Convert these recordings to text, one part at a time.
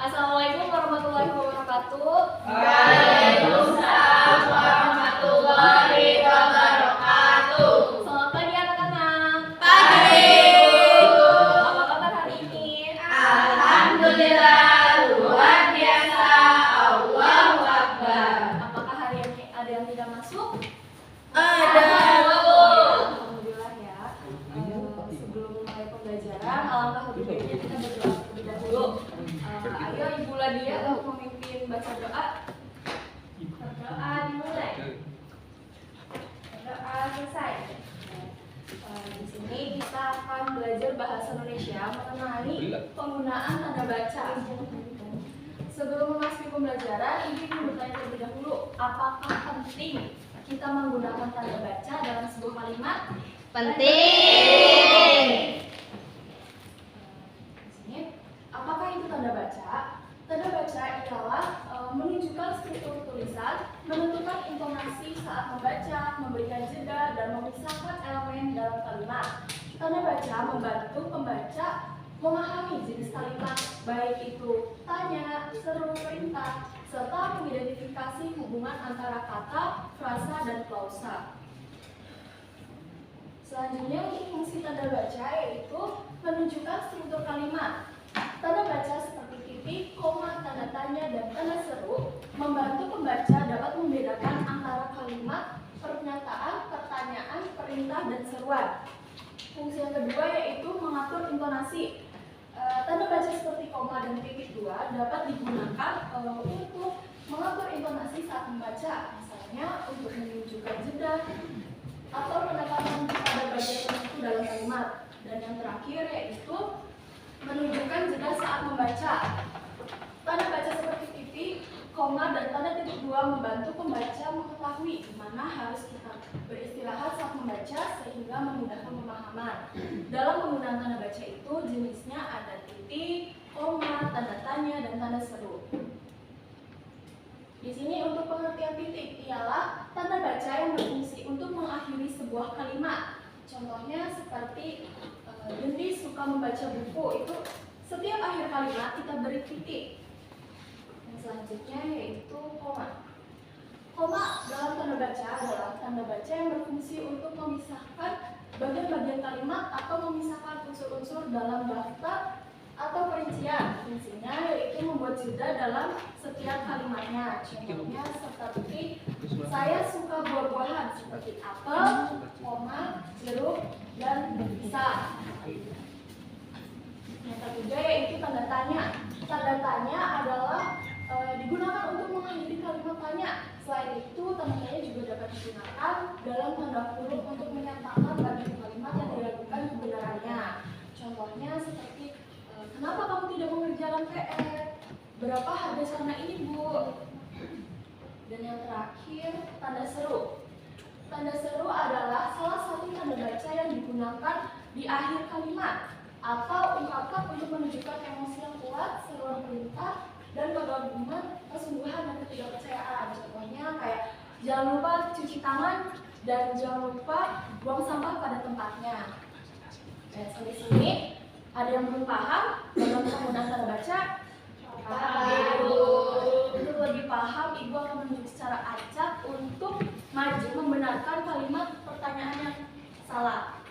Assalamualaikum warahmatullahi wabarakatuh. Waalaikumsalam warahmatullahi wabarakatuh. Selamat pagi anak-anak. Pagi. Apa kabar hari ini? Alhamdulillah luar biasa. Allahu Akbar. Apakah hari ini ada yang tidak masuk? Ada. Alhamdulillah ya. Sebelum mulai pembelajaran, alangkah lebih baiknya kita berdoa terlebih dahulu. Ayo Ibu Ladia untuk memimpin baca doa. Berdoa dimulai. Berdoa selesai. Di sini kita akan belajar bahasa Indonesia mengenai penggunaan tanda baca. Sebelum memasuki pembelajaran, Ibu ingin bertanya terlebih dahulu, apakah penting kita menggunakan tanda baca dalam sebuah kalimat? Penting. Di sini, apakah itu tanda baca? Tanda baca ialah menunjukkan struktur tulisan, menentukan intonasi saat membaca, memberikan jeda, dan memisahkan elemen dalam kalimat. Tanda baca membantu pembaca memahami jenis kalimat, baik itu tanya, seru, perintah, serta mengidentifikasi hubungan antara kata, frasa, dan klausa. Selanjutnya untuk fungsi tanda baca yaitu menunjukkan struktur kalimat. Tanda baca seperti titik, koma, tanda tanya, dan tanda seru membantu pembaca dapat membedakan antara kalimat, pernyataan, pertanyaan, perintah, dan seruan. Fungsi yang kedua yaitu mengatur intonasi. Tanda baca seperti koma dan titik dua dapat digunakan untuk mengatur intonasi saat membaca, misalnya untuk menunjukkan jeda atau penekanan pada bagian tertentu dalam kalimat. Dan yang terakhir yaitu menunjukkan jeda saat membaca. Tanda baca seperti titik, koma, dan tanda titik dua membantu pembaca mengetahui di mana harus kita beristirahat saat membaca sehingga memudahkan pemahaman. Dalam penggunaan tanda baca itu jenisnya ada titik, koma, tanda tanya, dan tanda seru. Di sini untuk pengertian titik ialah tanda baca yang berfungsi untuk mengakhiri sebuah kalimat. Contohnya seperti Dendi suka membaca buku, itu setiap akhir kalimat kita beri titik. Yang selanjutnya yaitu koma. Koma dalam tanda baca adalah tanda baca yang berfungsi untuk memisahkan bagian-bagian kalimat atau memisahkan unsur-unsur dalam daftar atau perincian. Fungsinya yaitu membuat jeda dalam setiap kalimatnya. Contohnya seperti saya suka buah-buahan seperti apel, koma, jeruk, dan pisang. Yang ketiga yaitu tanda tanya. Tanda tanya adalah digunakan untuk mengakhiri kalimat tanya. Selain itu, tanda tanya juga dapat digunakan dalam tanda huruf untuk menyatakan bagian kalimat yang diragukan kebenarannya. Contohnya seperti kenapa kamu tidak mengerjakan PR? Berapa harga celana ini, Bu? Dan yang terakhir, tanda seru. Tanda seru adalah salah satu tanda baca yang digunakan di akhir kalimat atau ungkapan untuk menunjukkan emosi yang kuat, seruan perintah, dan kegabungan kesungguhan dan ketidakpercayaan. Contohnya kayak jangan lupa cuci tangan dan jangan lupa buang sampah pada tempatnya. Dan sampai sini ada yang belum paham dalam penggunaan tanda baca? Untuk lebih paham, Ibu akan menunjuk secara acak untuk maju membenarkan kalimat pertanyaan yang salah.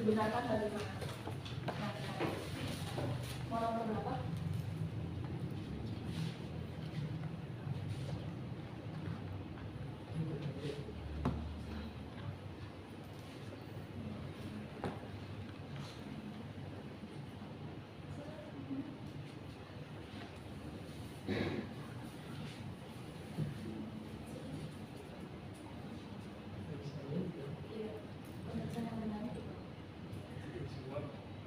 dibenarkan bagaimana? Nah, mau nomor berapa? Iya, pembacaan yang benar itu.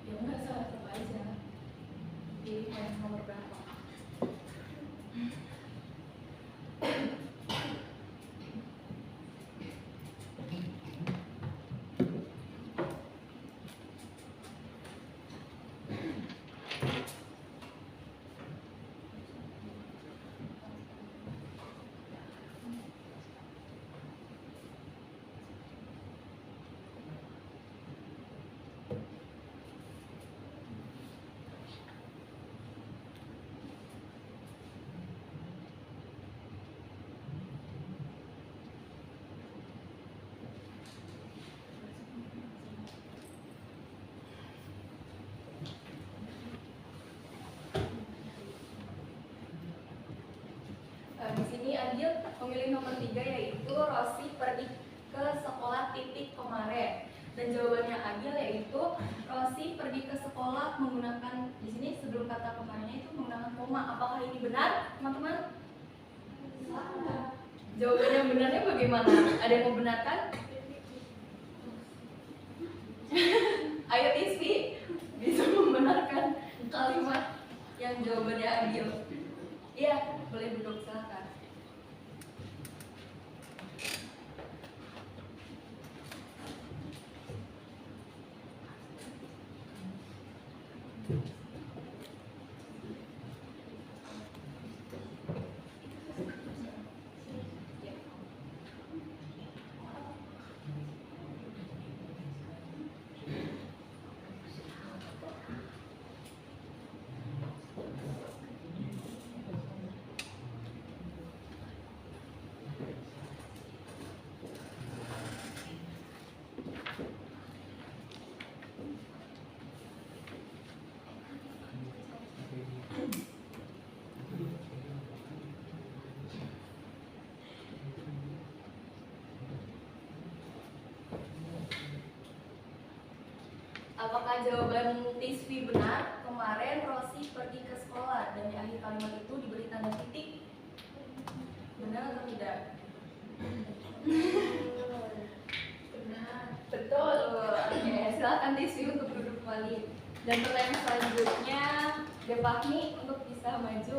Ya enggak salah coba aja. Pilih yang nomor berapa? Di sini Adil memilih nomor 3 yaitu Rosi pergi ke sekolah titik kemarin. Dan jawabannya Adil yaitu Rosi pergi ke sekolah menggunakan, di sini sebelum kata kemarinnya itu menggunakan koma. Apakah ini benar, teman-teman? Salah. Jawabannya benarnya bagaimana? Ada yang mau benarkan? Ayo Tisvi, bisa membenarkan kalimat yang jawabannya Adil. Iya, boleh duduk, silakan. Apakah jawaban Tisvi benar? Kemarin Rosi pergi ke sekolah dan di akhir kalimat itu diberi tanda titik. Benar atau tidak? Benar. Betul. Oke, silakan Tisvi untuk duduk kembali. Dan pertanyaan selanjutnya, Devahmi untuk bisa maju.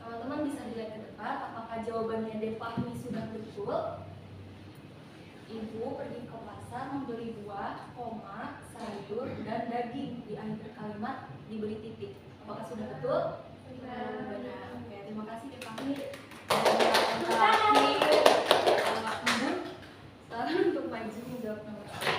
Teman-teman bisa dilihat ke depan, apakah jawabannya Devahmi sudah betul? Ibu pergi ke pasar membeli buah, koma, sayur, dan daging. Di akhir kalimat diberi titik. Apakah sudah betul? Benar. Oke, terima kasih Devahmi. Dan terakhir, Pak Ibu, sekarang untuk maju menjawab nomor 1.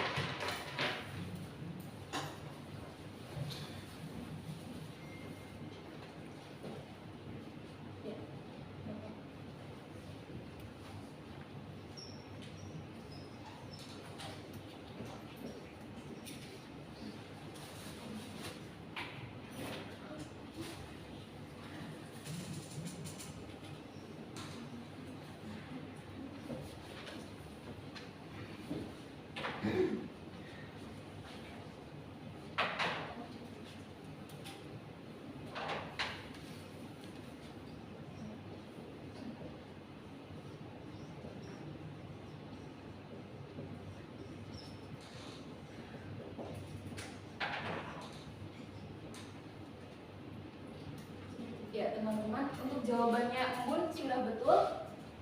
teman-teman. Untuk jawabannya Mun sudah betul.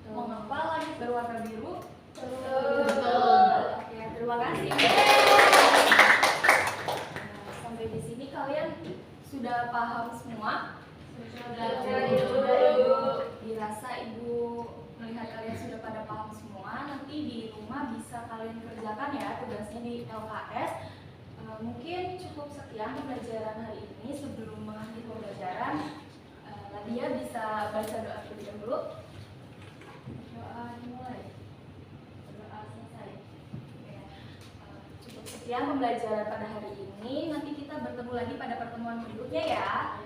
Mengapa langit berwarna biru? Betul. Oke, terima kasih. Sampai di sini kalian sudah paham semua? Sudah, Ibu. Dirasa Ibu melihat kalian sudah pada paham semua. Nanti di rumah bisa kalian kerjakan ya tugasnya di LKS. Mungkin cukup sekian pembelajaran hari ini. Sebelum mengakhiri pembelajaran, Nadia bisa baca doa terlebih dahulu. Doa dimulai. Doa selesai. Oke. Cukup sekian pembelajaran pada hari ini. Nanti kita bertemu lagi pada pertemuan berikutnya ya.